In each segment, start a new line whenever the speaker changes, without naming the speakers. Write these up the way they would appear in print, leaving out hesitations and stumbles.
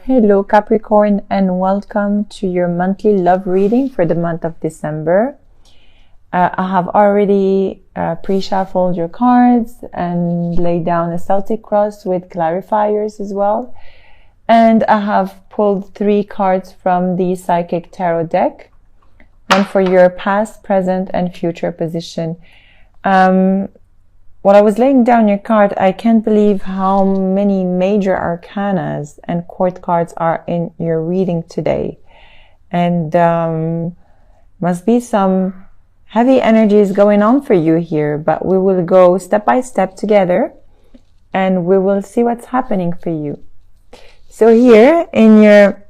Hello Capricorn, and welcome to your monthly love reading for the month of December. I have already pre-shuffled your cards and laid down a Celtic cross with clarifiers as well. And I have pulled 3 cards from the Psychic Tarot deck, one for your past, present, and future position. While I was laying down your card, I can't believe how many major arcanas and court cards are in your reading today. And must be some heavy energies going on for you here, but we will go step by step together and we will see what's happening for you. So here in your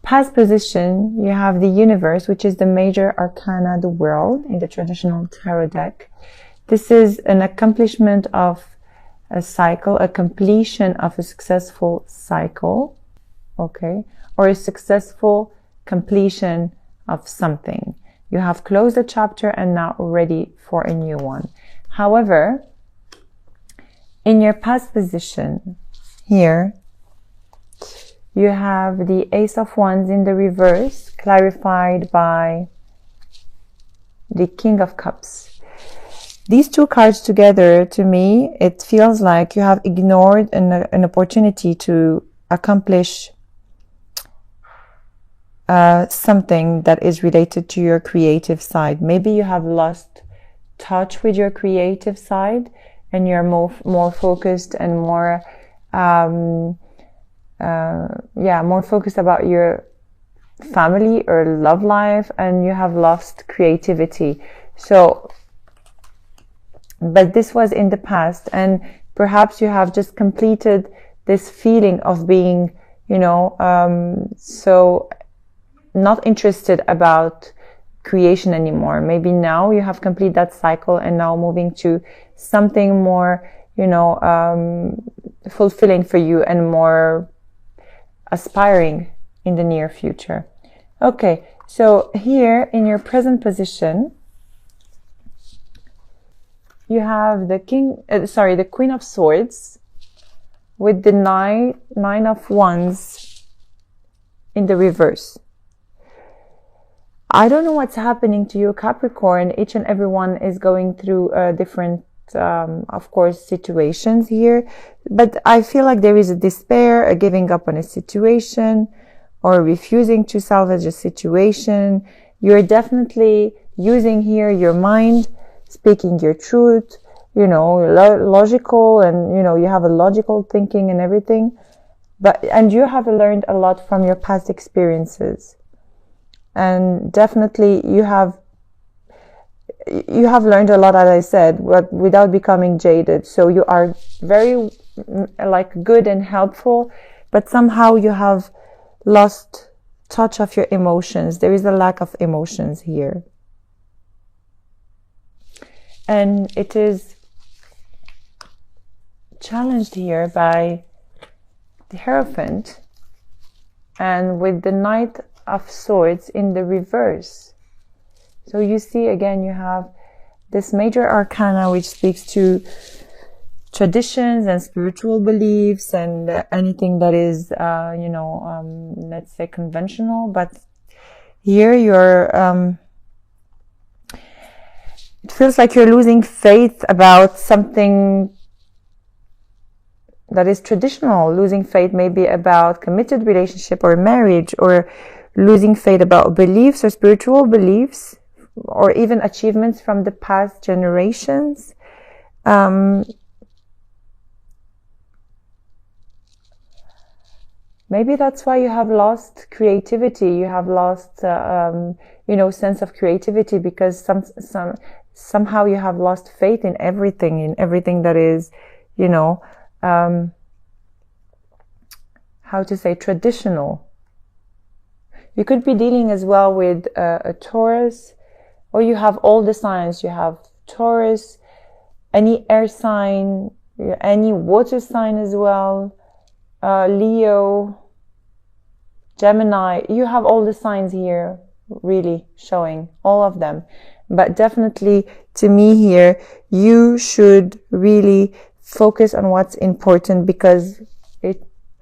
past position, you have the universe, which is the major arcana, the world, in the traditional tarot deck. This is an accomplishment of a cycle, a completion of a successful cycle, okay, or a successful completion of something. You have closed a chapter and now ready for a new one. However, in your past position here, you have the Ace of Wands in the reverse, clarified by the King of Cups. These 2 cards together, to me, it feels like you have ignored an opportunity to accomplish something that is related to your creative side. Maybe you have lost touch with your creative side and you're more focused and more focused about your family or love life, and you have lost creativity. So, but this was in the past, and perhaps you have just completed this feeling of being, so not interested about creation anymore. Maybe now you have completed that cycle and now moving to something more, fulfilling for you and more aspiring in the near future. Okay, so here in your present position, you have the the Queen of Swords with the Nine of Wands in the reverse. I don't know what's happening to you, Capricorn. Each and everyone is going through different, of course, situations here. But I feel like there is a despair, a giving up on a situation, or refusing to salvage a situation. You're definitely using here your mind, speaking your truth, logical, and, you have a logical thinking and everything. And you have learned a lot from your past experiences. And definitely you have learned a lot, as I said, but without becoming jaded. So you are very good and helpful, but somehow you have lost touch of your emotions. There is a lack of emotions here. And it is challenged here by the Hierophant and with the Knight of Swords in the reverse. So you see, again, you have this major arcana which speaks to traditions and spiritual beliefs and anything that is, let's say conventional. But here you're, it feels like you're losing faith about something that is traditional, losing faith maybe about committed relationship or marriage, or losing faith about beliefs or spiritual beliefs, or even achievements from the past generations. Maybe that's why you have lost creativity. You have lost, sense of creativity, because somehow you have lost faith in everything that is, how to say, traditional. You could be dealing as well with a Taurus, or you have all the signs. You have Taurus, any air sign, any water sign as well, Leo, Gemini. You have all the signs here really showing, all of them. But definitely, to me here, you should really focus on what's important, because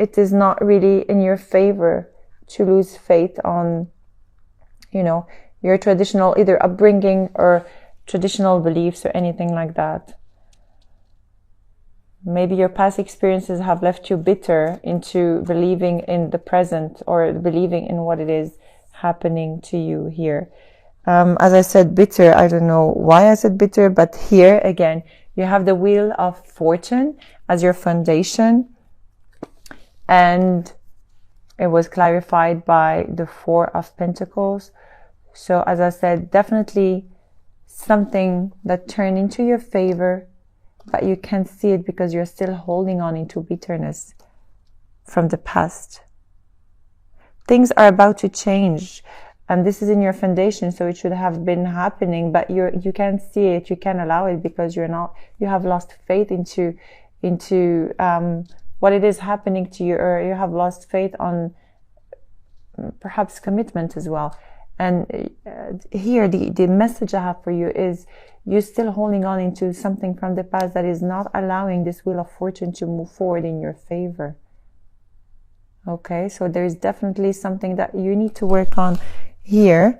it is not really in your favor to lose faith on, you know, your traditional either upbringing or traditional beliefs or anything like that. Maybe your past experiences have left you bitter into believing in the present or believing in what it is happening to you here. As I said, bitter, I don't know why I said bitter, but here again, you have the Wheel of Fortune as your foundation. And it was clarified by the Four of Pentacles. So as I said, definitely something that turned into your favor, but you can't see it because you're still holding on into bitterness from the past. Things are about to change, and this is in your foundation, so it should have been happening, but you can't see it, you can't allow it because you have lost faith into what it is happening to you, or you have lost faith on perhaps commitment as well. And here the message I have for you is you're still holding on into something from the past that is not allowing this Wheel of Fortune to move forward in your favor. Okay, so there is definitely something that you need to work on here,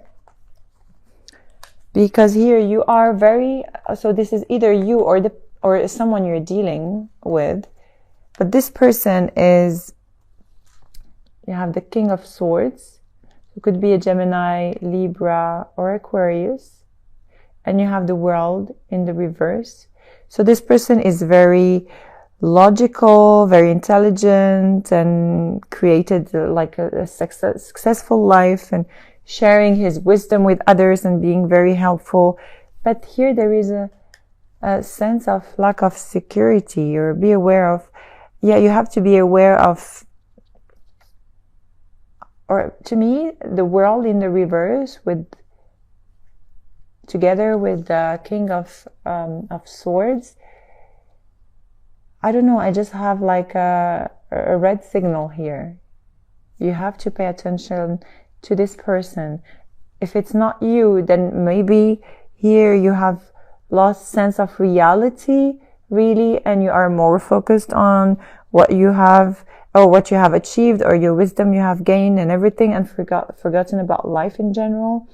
because here you are very, so this is either you or someone you're dealing with, but this person is, you have the King of Swords. It could be a Gemini, Libra, or Aquarius. And you have the World in the reverse. So this person is very logical, very intelligent, and created like a successful life and sharing his wisdom with others and being very helpful. But here there is a sense of lack of security, or be aware of, you have to be aware of, or to me, the World in the reverse together with the King of Swords. I don't know, I just have like a red signal here. You have to pay attention to this person. If it's not you, then maybe here you have lost sense of reality, really, and you are more focused on what you have, or what you have achieved, or your wisdom you have gained and everything, and forgotten about life in general.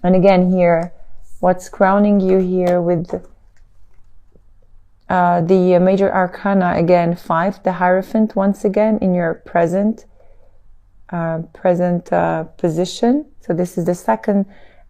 And again here, what's crowning you here with the major arcana, again 5, the Hierophant, once again in your present position. So this is the second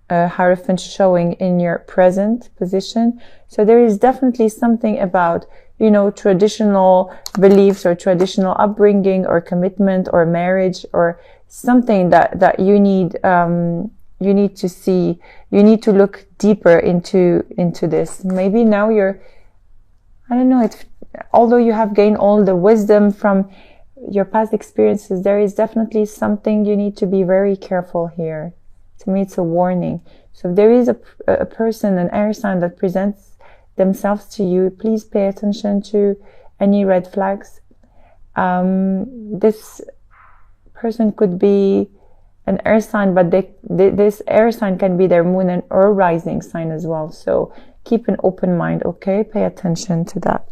Hierophant showing in your present position. So there is definitely something about, you know, traditional beliefs or traditional upbringing or commitment or marriage or something that you need to see. You need to look deeper into this. Maybe now I don't know, although you have gained all the wisdom from your past experiences, there is definitely something you need to be very careful here. To me, it's a warning. So if there is a person, an air sign that presents themselves to you, please pay attention to any red flags. This person could be an air sign, but this air sign can be their moon and or rising sign as well. So keep an open mind, okay? Pay attention to that.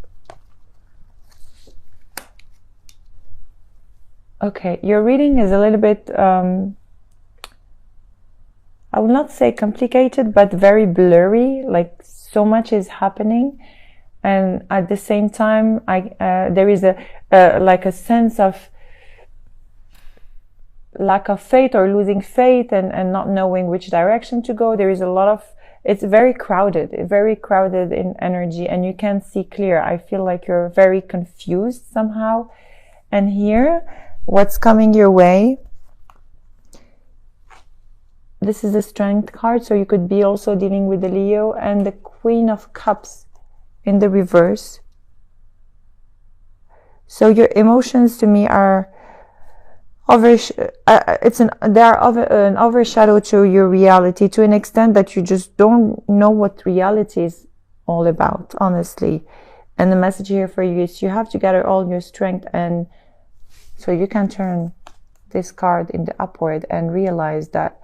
Okay, your reading is a little bit, I will not say complicated, but very blurry, like so much is happening. And at the same time, there is like a sense of lack of faith or losing faith and not knowing which direction to go. There is a lot of, it's very crowded in energy, and you can't see clear. I feel like you're very confused somehow. And here, what's coming your way? This is the Strength card, so you could be also dealing with the Leo, and the Queen of Cups in the reverse. So your emotions to me are they are an overshadow to your reality, to an extent that you just don't know what reality is all about, honestly. And the message here for you is you have to gather all your strength, and so you can turn this card in the upward and realize that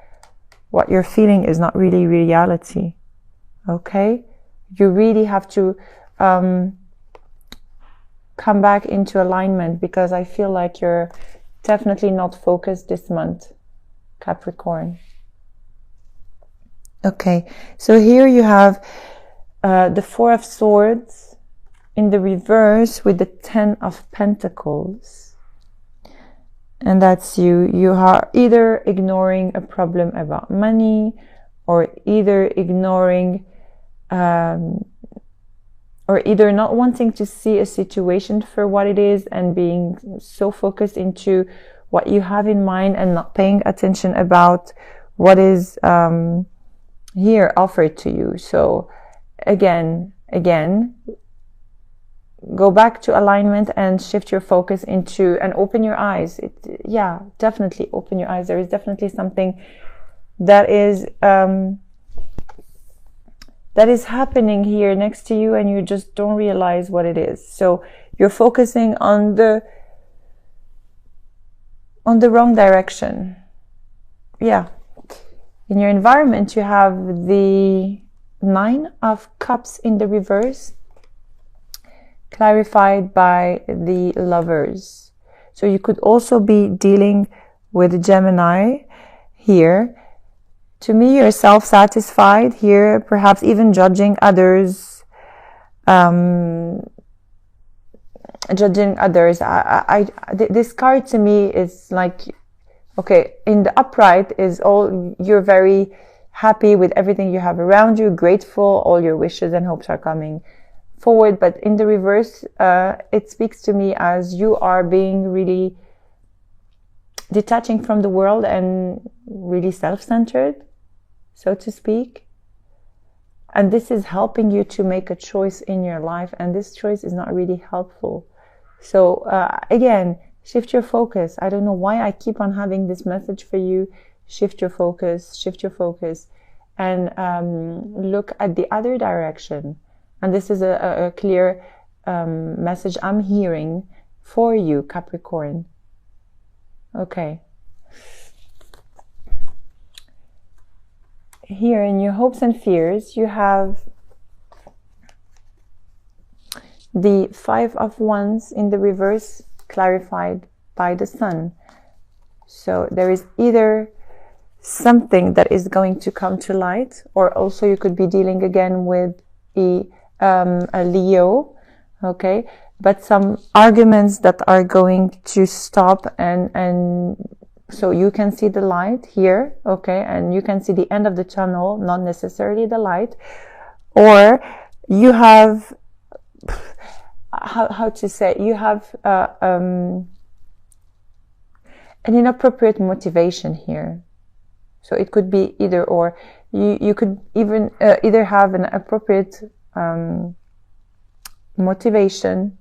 what you're feeling is not really reality. Okay? You really have to come back into alignment, because I feel like you're definitely not focused this month, Capricorn. Okay, so here you have the Four of Swords in the reverse with the Ten of Pentacles. And that's you are either ignoring a problem about money, or either ignoring or either not wanting to see a situation for what it is and being so focused into what you have in mind and not paying attention about what is here offered to you. So again, go back to alignment and shift your focus into, and open your eyes. Yeah, definitely open your eyes. There is definitely something that is happening here next to you, and you just don't realize what it is. So you're focusing on the wrong direction. Yeah. In your environment, you have the Nine of Cups in the reverse, clarified by the Lovers. So you could also be dealing with Gemini here. To me, you're self-satisfied here, perhaps even judging others. This card to me is like, okay, in the upright is all, you're very happy with everything you have around you, grateful, all your wishes and hopes are coming forward. But in the reverse, it speaks to me as you are being really detaching from the world and really self-centered, so to speak. And this is helping you to make a choice in your life, and this choice is not really helpful. So again, shift your focus. I don't know why I keep on having this message for you. Shift your focus, and look at the other direction. And this is a clear message I'm hearing for you, Capricorn. Okay. Here in your hopes and fears, you have the Five of Wands in the reverse, clarified by the Sun. So there is either something that is going to come to light, or also you could be dealing again with a Leo, okay, but some arguments that are going to stop, and so you can see the light here, okay, and you can see the end of the tunnel, not necessarily the light. Or you have, how to say, you have an inappropriate motivation here. So it could be either or. You could even either have an appropriate motivation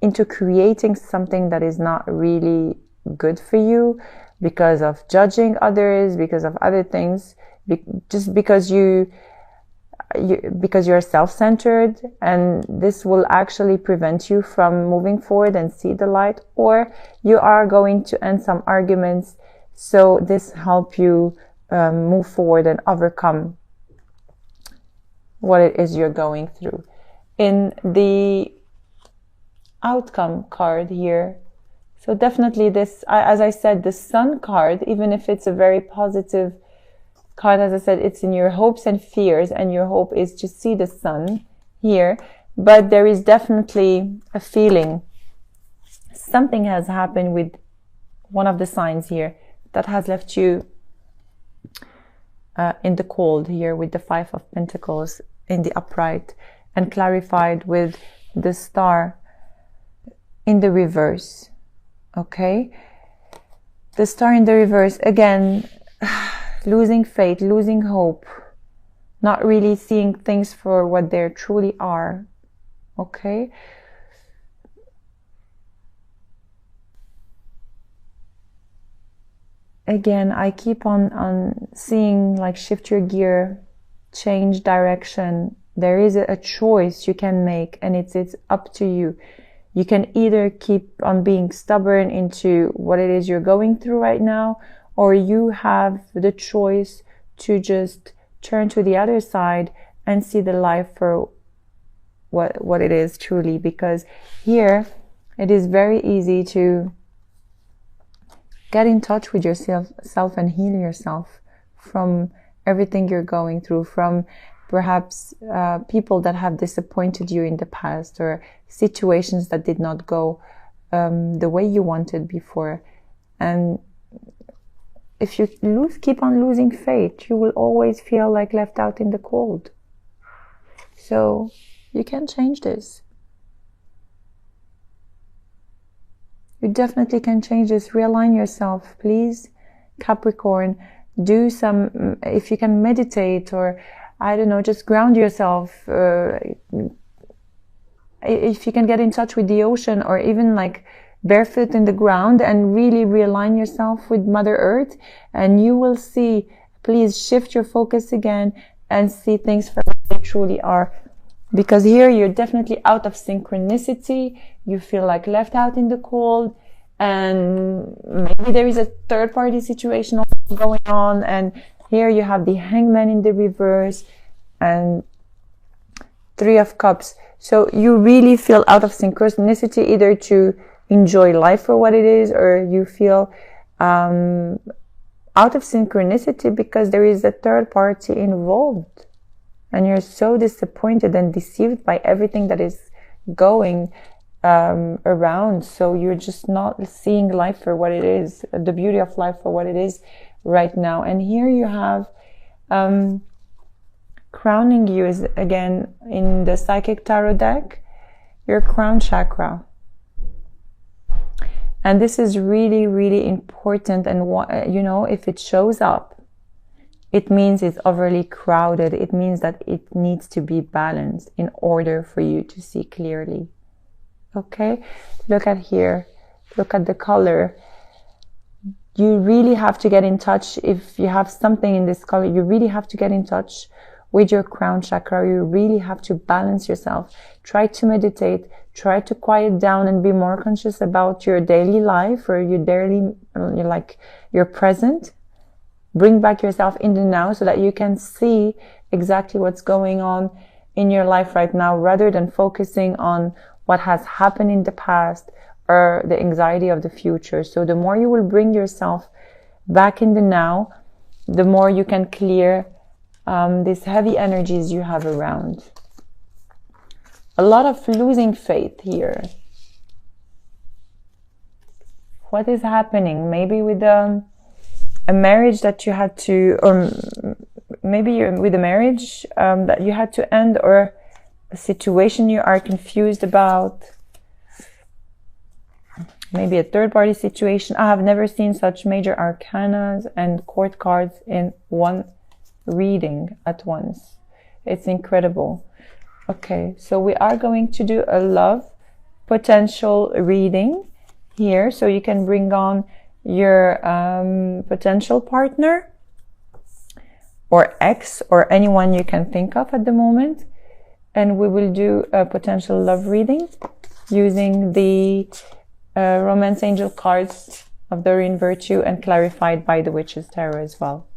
into creating something that is not really good for you, because of judging others, because of other things, just because you're self-centered, and this will actually prevent you from moving forward and see the light. Or you are going to end some arguments, so this help you move forward and overcome what it is you're going through. In the outcome card here, so definitely this, as I said, the Sun card, even if it's a very positive card, as I said, it's in your hopes and fears, and your hope is to see the Sun here. But there is definitely a feeling something has happened with one of the signs here that has left you in the cold here, with the Five of Pentacles in the upright, and clarified with the Star in the reverse. Okay, the Star in the reverse, again, losing faith, losing hope, not really seeing things for what they truly are. Okay, again, I keep on seeing, like, shift your gear, change direction. There is a choice you can make, and it's up to you. You can either keep on being stubborn into what it is you're going through right now, or you have the choice to just turn to the other side and see the life for what it is truly, because here it is very easy to get in touch with yourself and heal yourself from everything you're going through, from perhaps people that have disappointed you in the past, or situations that did not go the way you wanted before. And if you keep on losing faith, you will always feel like left out in the cold. So you can change this. You definitely can change this. Realign yourself, please, Capricorn. Do some, if you can meditate, or I don't know, just ground yourself. If you can get in touch with the ocean, or even like barefoot in the ground, and really realign yourself with Mother Earth, and you will see, please shift your focus again and see things for what they truly are. Because here you're definitely out of synchronicity. You feel like left out in the cold, and maybe there is a third party situation going on. And here you have the Hangman in the reverse and Three of Cups. So you really feel out of synchronicity, either to enjoy life for what it is, or you feel out of synchronicity because there is a third party involved. And you're so disappointed and deceived by everything that is going around. So you're just not seeing life for what it is, the beauty of life for what it is right now. And here you have crowning you is, again, in the Psychic Tarot deck, your crown chakra. And this is really, really important. And you know, if it shows up, it means it's overly crowded. It means that it needs to be balanced in order for you to see clearly. Okay? Look at here. Look at the color. You really have to get in touch. If you have something in this color, you really have to get in touch with your crown chakra. You really have to balance yourself. Try to meditate. Try to quiet down and be more conscious about your daily life, or your daily, like your present. Bring back yourself in the now so that you can see exactly what's going on in your life right now, rather than focusing on what has happened in the past or the anxiety of the future. So the more you will bring yourself back in the now, the more you can clear these heavy energies you have around. A lot of losing faith here. What is happening? Maybe with a marriage that you had to, or maybe you're with a marriage that you had to end, or a situation you are confused about. Maybe a third party situation. I have never seen such major arcanas and court cards in one reading at once. It's incredible. Okay, so we are going to do a love potential reading here, so you can bring on your potential partner or ex, or anyone you can think of at the moment, and we will do a potential love reading using the Romance Angel cards of Doreen Virtue, and clarified by the Witch's Tarot as well.